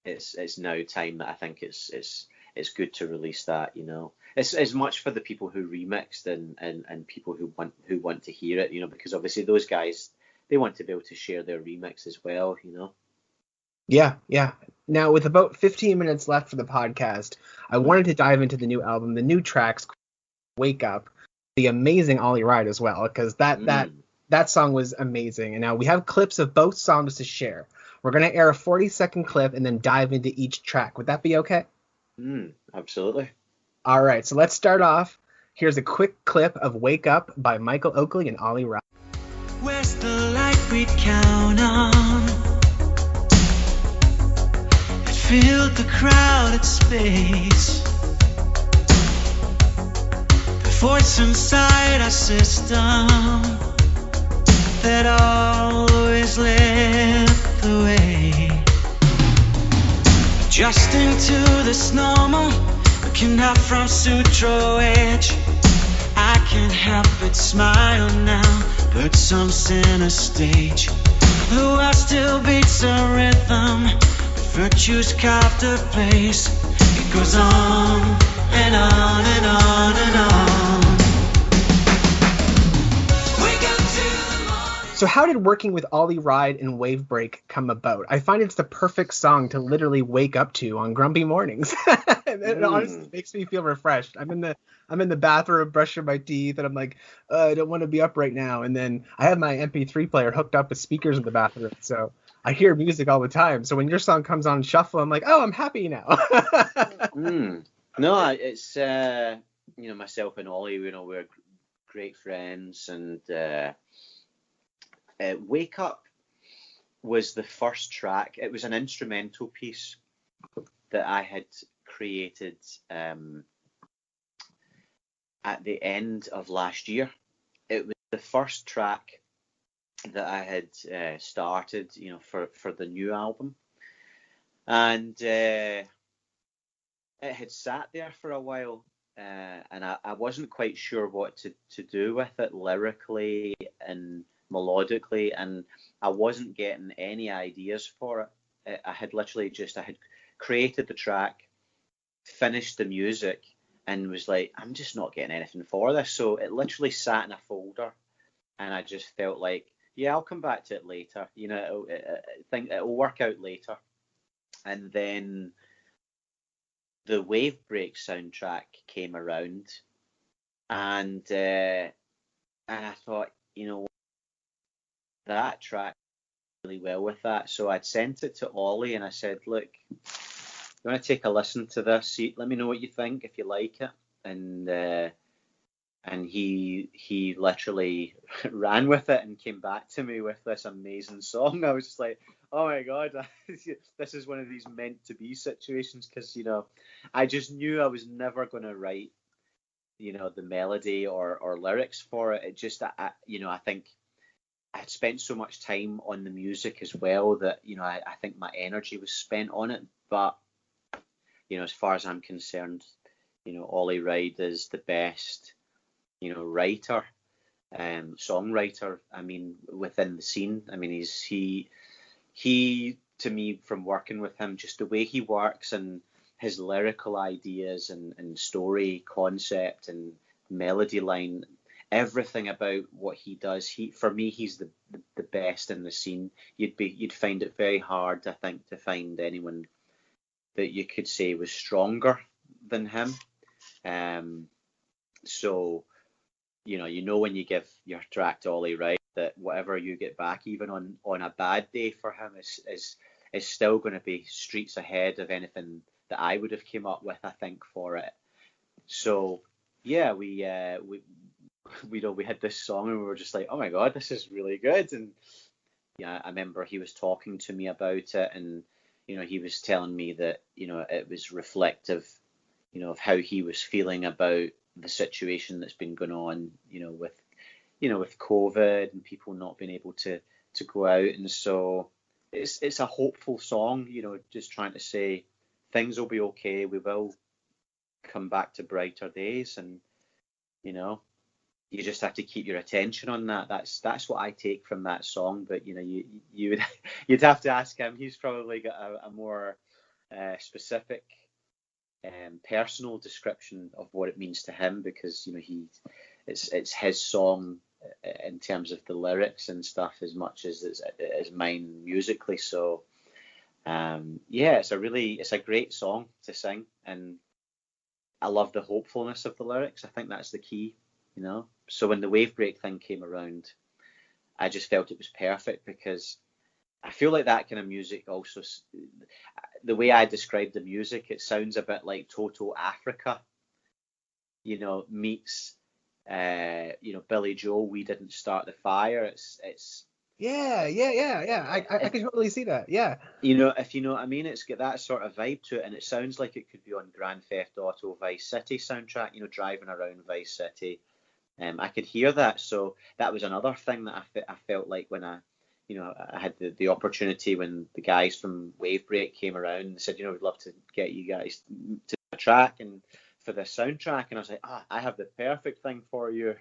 it's now time that I think it's it's good to release that. It's as much for the people who remixed and people who want to hear it, because obviously those guys, they want to be able to share their remix as well. Yeah. Now, with about 15 minutes left for the podcast, I wanted to dive into the new album, the new tracks, Wake Up, the amazing Ollie Ride as well, because that song was amazing. And now we have clips of both songs to share. We're going to air a 40-second clip and then dive into each track. Would that be okay? Absolutely. All right, so let's start off. Here's a quick clip of Wake Up by Michael Oakley and Ollie Ride. Where's the light we'd count on? It filled the crowded space. The voice inside our system that always led the way. Adjusting to this normal, looking up from Sutro Edge. I can't help but smile now, but some center stage. The world still beats a rhythm, virtue's carved a place. It goes on and on and on and on. So how did working with Ollie Ride and Wave Break come about? I find it's the perfect song to literally wake up to on grumpy mornings. It honestly makes me feel refreshed. I'm in the bathroom brushing my teeth and I'm like, I don't want to be up right now. And then I have my MP3 player hooked up with speakers in the bathroom, so I hear music all the time. So when your song comes on shuffle, I'm like, oh, I'm happy now. No, it's myself and Ollie, we're great friends, and Wake Up was the first track. It was an instrumental piece that I had created at the end of last year. It was the first track that I had started, for the new album, and it had sat there for a while, and I wasn't quite sure what to do with it lyrically and melodically, and I wasn't getting any ideas for it. I had created the track, finished the music, and was like, I'm just not getting anything for this. So it literally sat in a folder, and I just felt like, yeah, I'll come back to it later. I think it'll work out later. And then the Wave Break soundtrack came around, and I thought, that track really well with that. So I'd sent it to Ollie and I said, look, you want to take a listen to this? Let me know what you think, if you like it. And he literally ran with it and came back to me with this amazing song. I was just like, oh my God, this is one of these meant to be situations, because, I just knew I was never going to write, the melody or lyrics for it. It just, I think I'd spent so much time on the music as well that, I think my energy was spent on it. But, as far as I'm concerned, Ollie Ride is the best, writer, songwriter, within the scene. He to me, from working with him, just the way he works and his lyrical ideas and story concept and melody line, everything about what he does, for me, he's the best in the scene. You'd find it very hard, I think, to find anyone that you could say was stronger than him. So, when you give your track to Ollie Ride, that whatever you get back, even on a bad day for him, is still going to be streets ahead of anything that I would have came up with, I think, for it. So, yeah, we had this song and we were just like, oh my God, this is really good. And yeah, I remember he was talking to me about it, and he was telling me that it was reflective of how he was feeling about the situation that's been going on with COVID and people not being able to go out. And so it's a hopeful song, just trying to say things will be okay, we will come back to brighter days, and you just have to keep your attention on that. That's what I take from that song. But you'd have to ask him. He's probably got a more specific personal description of what it means to him, because it's his song in terms of the lyrics and stuff as much as it's mine musically. So it's a great song to sing, and I love the hopefulness of the lyrics. I think that's the key, So when the wave break thing came around, I just felt it was perfect, because I feel like that kind of music also, the way I describe the music, it sounds a bit like Toto Africa, meets, Billy Joel, We Didn't Start the Fire. It's Yeah. I can totally see that. Yeah. If you know what I mean, it's got that sort of vibe to it, and it sounds like it could be on Grand Theft Auto Vice City soundtrack, driving around Vice City. I could hear that. So that was another thing that I felt like when I had the opportunity when the guys from Wavebreak came around and said, we'd love to get you guys to a track and for this soundtrack. And I was like, I have the perfect thing for you.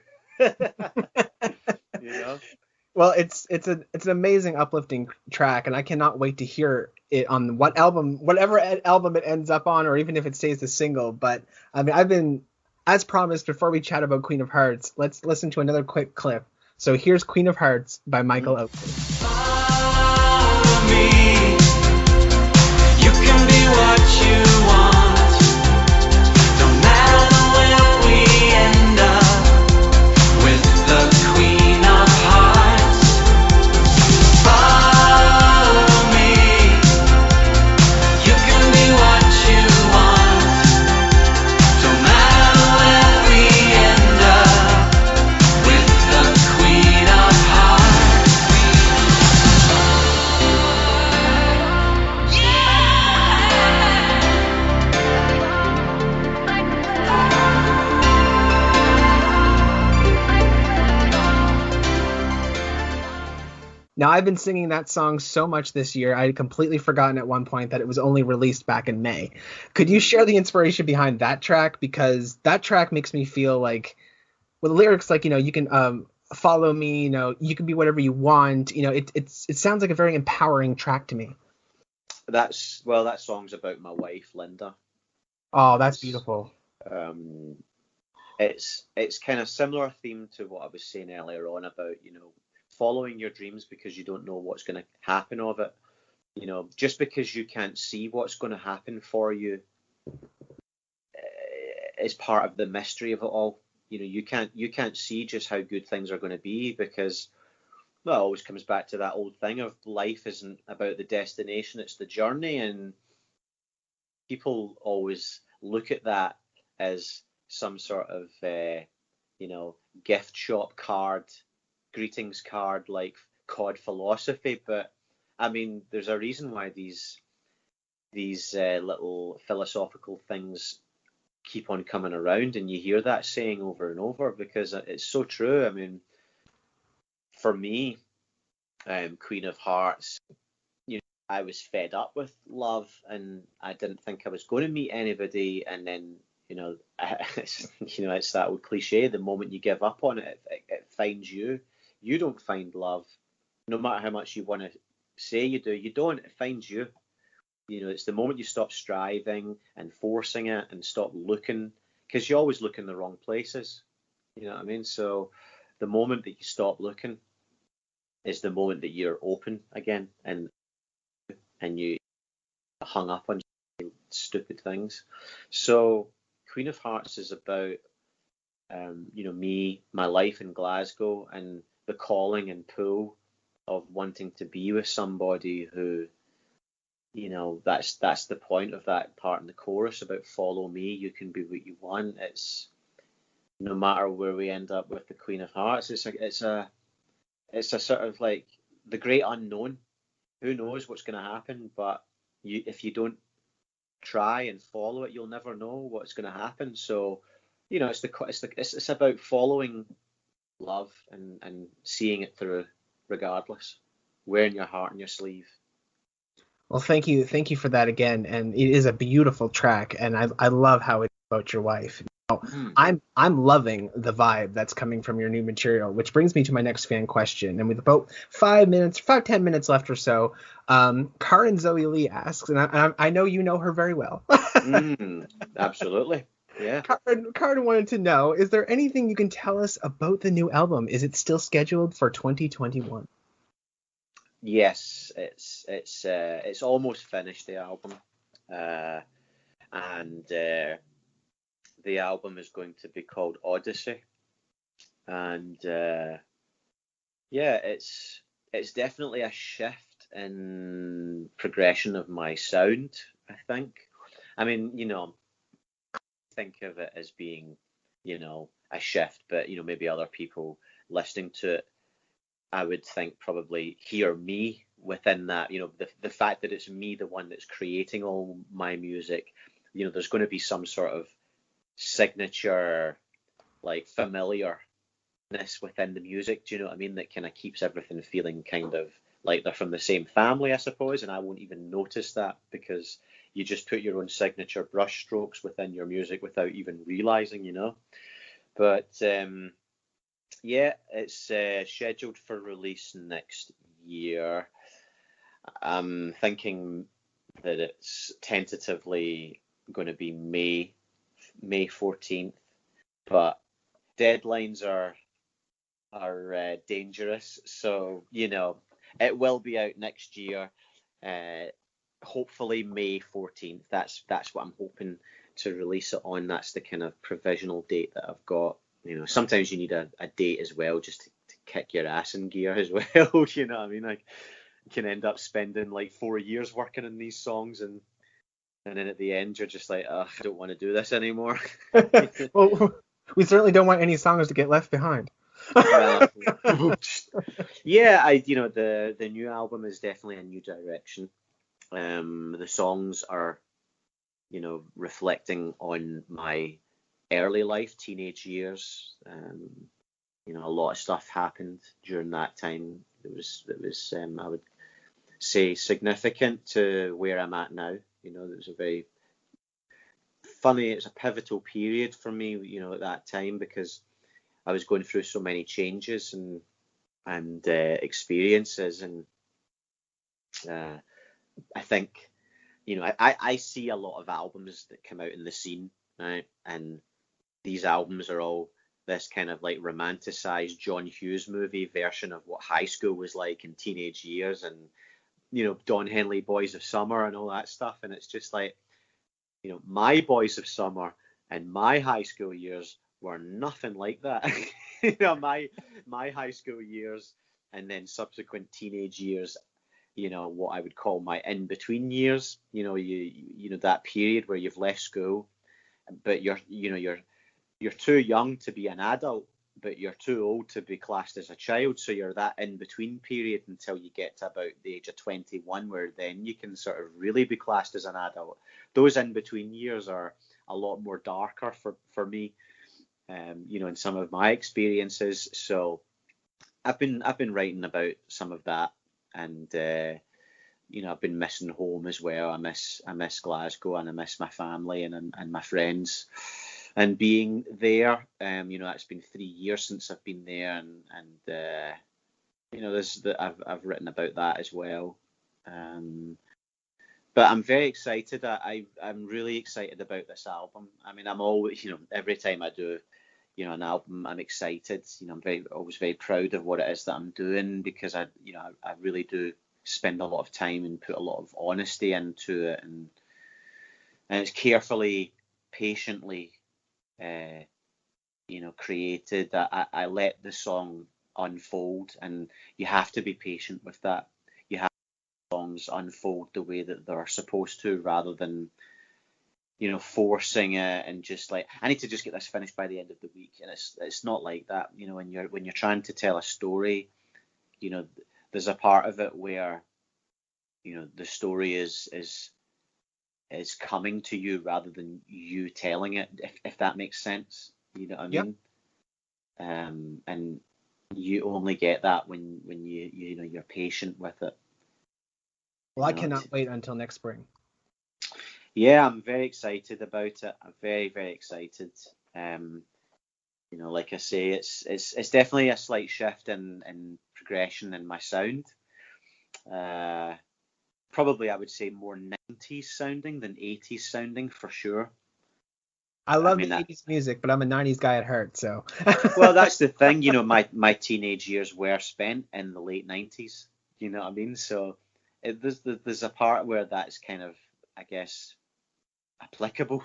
Well, it's an amazing, uplifting track, and I cannot wait to hear it on whatever album it ends up on, or even if it stays a single. But I mean, I've been, as promised, before we chat about Queen of Hearts, let's listen to another quick clip. So here's Queen of Hearts by Michael Oakley. Follow me. You can be what you want. No matter where we end up with the Queen of Hearts. Follow me. You can be what you want. No matter where we end up with the Queen of Hearts. Now, I've been singing that song so much this year, I had completely forgotten at one point that it was only released back in May. Could you share the inspiration behind that track? Because that track makes me feel like, with the lyrics like, you can follow me, you can be whatever you want. It sounds like a very empowering track to me. That song's about my wife, Linda. Oh, that's beautiful. It's kind of similar theme to what I was saying earlier on about, following your dreams because you don't know what's going to happen of it. Just because you can't see what's going to happen for you is part of the mystery of it all. You can't see just how good things are going to be, because it always comes back to that old thing of life isn't about the destination, it's the journey. And people always look at that as some sort of gift shop card, greetings card, like COD philosophy. But I mean, there's a reason why these little philosophical things keep on coming around, and you hear that saying over and over, because it's so true. I mean, for me, Queen of Hearts, I was fed up with love, and I didn't think I was going to meet anybody. And then, it's that old cliche: the moment you give up on it, it finds you. You don't find love, no matter how much you want to say you do. You don't. It finds you. It's the moment you stop striving and forcing it and stop looking, because you always look in the wrong places. You know what I mean? So the moment that you stop looking is the moment that you're open again, and you hung up on stupid things. So Queen of Hearts is about me, my life in Glasgow, and the calling and pull of wanting to be with somebody who, that's the point of that part in the chorus about follow me, you can be what you want. It's no matter where we end up with the Queen of Hearts, it's a sort of like the great unknown. Who knows what's going to happen? But if you don't try and follow it, you'll never know what's going to happen. So, it's about following love and seeing it through, regardless, wearing your heart on your sleeve. Well, thank you for that again, and it is a beautiful track, and I love how it's about your wife. I'm loving the vibe that's coming from your new material, which brings me to my next fan question. And with about 10 minutes left or so, Karin Zoe Lee asks, and I know you know her very well. Absolutely. Yeah. Karin wanted to know, is there anything you can tell us about the new album? Is it still scheduled for 2021? Yes, it's almost finished, the album, and the album is going to be called Odyssey, and yeah, it's definitely a shift in progression of my sound, I think. I mean, think of it as being, a shift, but maybe other people listening to it, I would think probably hear me within that. The fact that it's me, the one that's creating all my music, there's going to be some sort of signature, like, familiarness within the music. Do you know what I mean? That kind of keeps everything feeling kind of like they're from the same family, I suppose, and I won't even notice that because you just put your own signature brush strokes within your music without even realizing, But yeah, it's scheduled for release next year. I'm thinking that it's tentatively going to be May 14th, but deadlines are dangerous, so it will be out next year. Hopefully May 14th. That's what I'm hoping to release it on. That's the kind of provisional date that I've got. Sometimes you need a date as well, just to kick your ass in gear as well. You know what I mean? Like, you can end up spending like 4 years working on these songs, and then at the end you're just like, I don't want to do this anymore. Well, we certainly don't want any songs to get left behind. Well, yeah, the new album is definitely a new direction. The songs are, reflecting on my early life, teenage years. A lot of stuff happened during that time. It was I would say, significant to where I'm at now. It was a very funny, it's a pivotal period for me, at that time, because I was going through so many changes and experiences, and I think, I see a lot of albums that come out in the scene, right? And these albums are all this kind of like romanticized John Hughes movie version of what high school was like in teenage years, and Don Henley Boys of Summer and all that stuff. And it's just like, my Boys of Summer and my high school years were nothing like that. My high school years and then subsequent teenage years, what I would call my in-between years, that period where you've left school, but you're too young to be an adult, but you're too old to be classed as a child. So you're that in-between period until you get to about the age of 21, where then you can sort of really be classed as an adult. Those in-between years are a lot more darker for me, in some of my experiences. So I've been writing about some of that, and I've been missing home as well. I miss Glasgow, and I miss my family and my friends, and being there. It's been 3 years since I've been there, and I've written about that as well. But I'm very excited. I'm really excited about this album. I mean, I'm always, every time I do, an album, I'm excited. I'm always very proud of what it is that I'm doing, because I really do spend a lot of time and put a lot of honesty into it, and it's carefully, patiently, created. I let the song unfold, and you have to be patient with that. You have to let songs unfold the way that they're supposed to, rather than forcing it and just like, I need to just get this finished by the end of the week. And it's not like that. When you're trying to tell a story, there's a part of it where the story is coming to you rather than you telling it, if that makes sense. You know what I mean? And you only get that when you're patient with it. Well, I cannot wait until next spring. Yeah, I'm very excited about it. I'm very, very excited. Like I say, it's definitely a slight shift in progression in my sound. Probably I would say more 90s sounding than 80s sounding for sure. I love the 80s music, but I'm a 90s guy at heart, so. Well, that's the thing, my teenage years were spent in the late 90s. You know what I mean? So there's a part where that's kind of, I guess, applicable.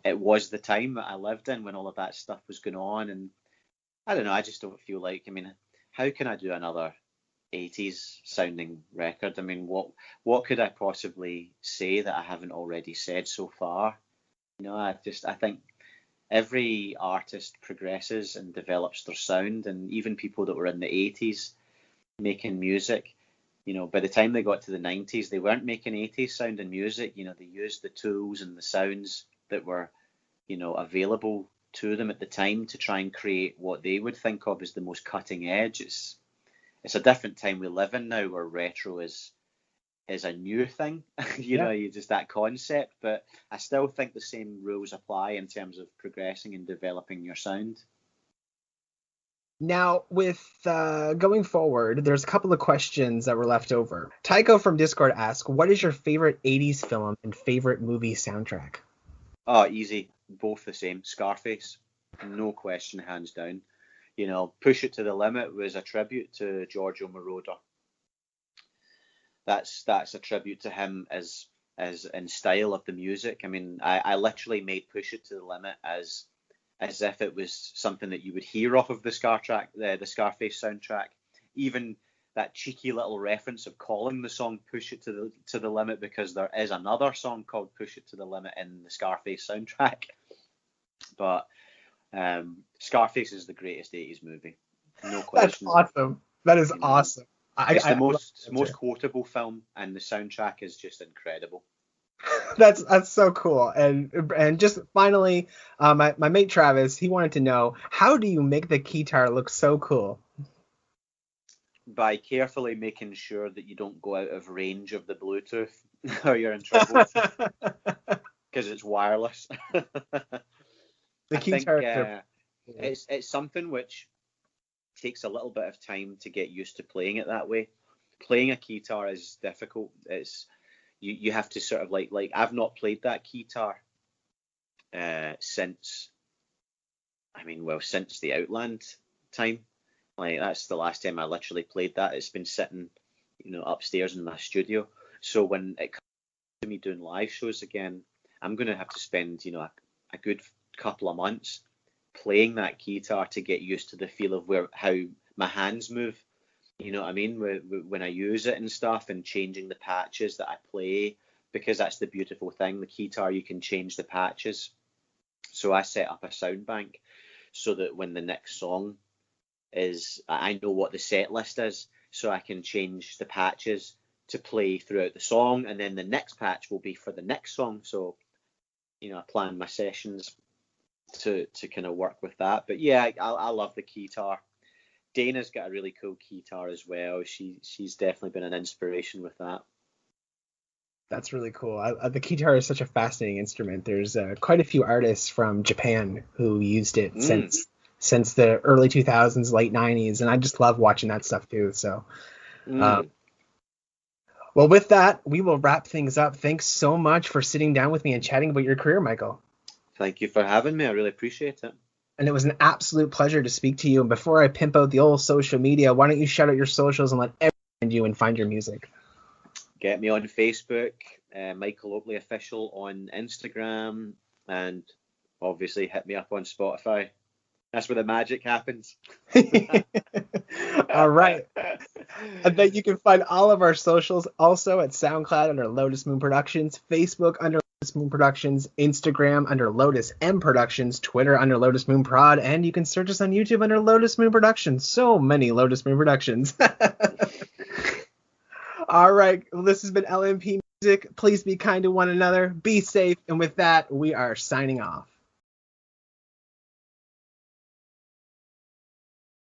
It was the time that I lived in when all of that stuff was going on, and I don't know. I just don't feel like. I mean, how can I do another 80s sounding record? I mean, what could I possibly say that I haven't already said so far? I think every artist progresses and develops their sound, and even people that were in the 80s making music, by the time they got to the 90s, they weren't making 80s sounding music. They used the tools and the sounds that were, available to them at the time to try and create what they would think of as the most cutting edge. It's a different time we live in now, where retro is a new thing. You just that concept, but I still think the same rules apply in terms of progressing and developing your sound. Now, with going forward, there's a couple of questions that were left over. Tycho from Discord asks, what is your favorite 80s film and favorite movie soundtrack? Oh, easy. Both the same. Scarface. No question, hands down. Push It to the Limit was a tribute to Giorgio Moroder. That's a tribute to him as in style of the music. I mean, I literally made Push It to the Limit as if it was something that you would hear off of the Scarface soundtrack. Even that cheeky little reference of calling the song Push It to the Limit, because there is another song called Push It to the Limit in the Scarface soundtrack. But Scarface is the greatest 80s movie. No question. That's awesome. That is awesome. It's the most quotable film, and the soundtrack is just incredible. That's so cool. And just finally, my mate Travis, he wanted to know, how do you make the keytar look so cool? By carefully making sure that you don't go out of range of the Bluetooth, or you're in trouble, because it's wireless. The keytar. It's something which takes a little bit of time to get used to playing it that way. Playing a keytar is difficult. It's you have to sort of like I've not played that keytar since the Outland time. Like, that's the last time I literally played that. It's been sitting, upstairs in my studio. So when it comes to me doing live shows again, I'm going to have to spend, a good couple of months playing that keytar to get used to the feel of how my hands move. You know what I mean? When I use it and stuff, and changing the patches that I play, because that's the beautiful thing. The keytar, you can change the patches. So I set up a sound bank so that when the next song is, I know what the set list is, so I can change the patches to play throughout the song, and then the next patch will be for the next song. So, I plan my sessions to kind of work with that. But yeah, I love the keytar. Dana's got a really cool keytar as well. She's definitely been an inspiration with that. That's really cool. The keytar is such a fascinating instrument. There's quite a few artists from Japan who used it since the early 2000s, late 90s, and I just love watching that stuff too. So, well, with that, we will wrap things up. Thanks so much for sitting down with me and chatting about your career, Michael. Thank you for having me. I really appreciate it. And it was an absolute pleasure to speak to you. And before I pimp out the old social media, why don't you shout out your socials and let everyone find you and find your music? Get me on Facebook, Michael Oakley Official on Instagram, and obviously hit me up on Spotify. That's where the magic happens. All right. And then you can find all of our socials also at SoundCloud under Lotus Moon Productions, Facebook under Lotus Moon Productions, Instagram under Lotus M Productions, Twitter under Lotus Moon Prod, and you can search us on YouTube under Lotus Moon Productions. So many Lotus Moon Productions. All right. Well, this has been LMP Music. Please be kind to one another. Be safe. And with that, we are signing off.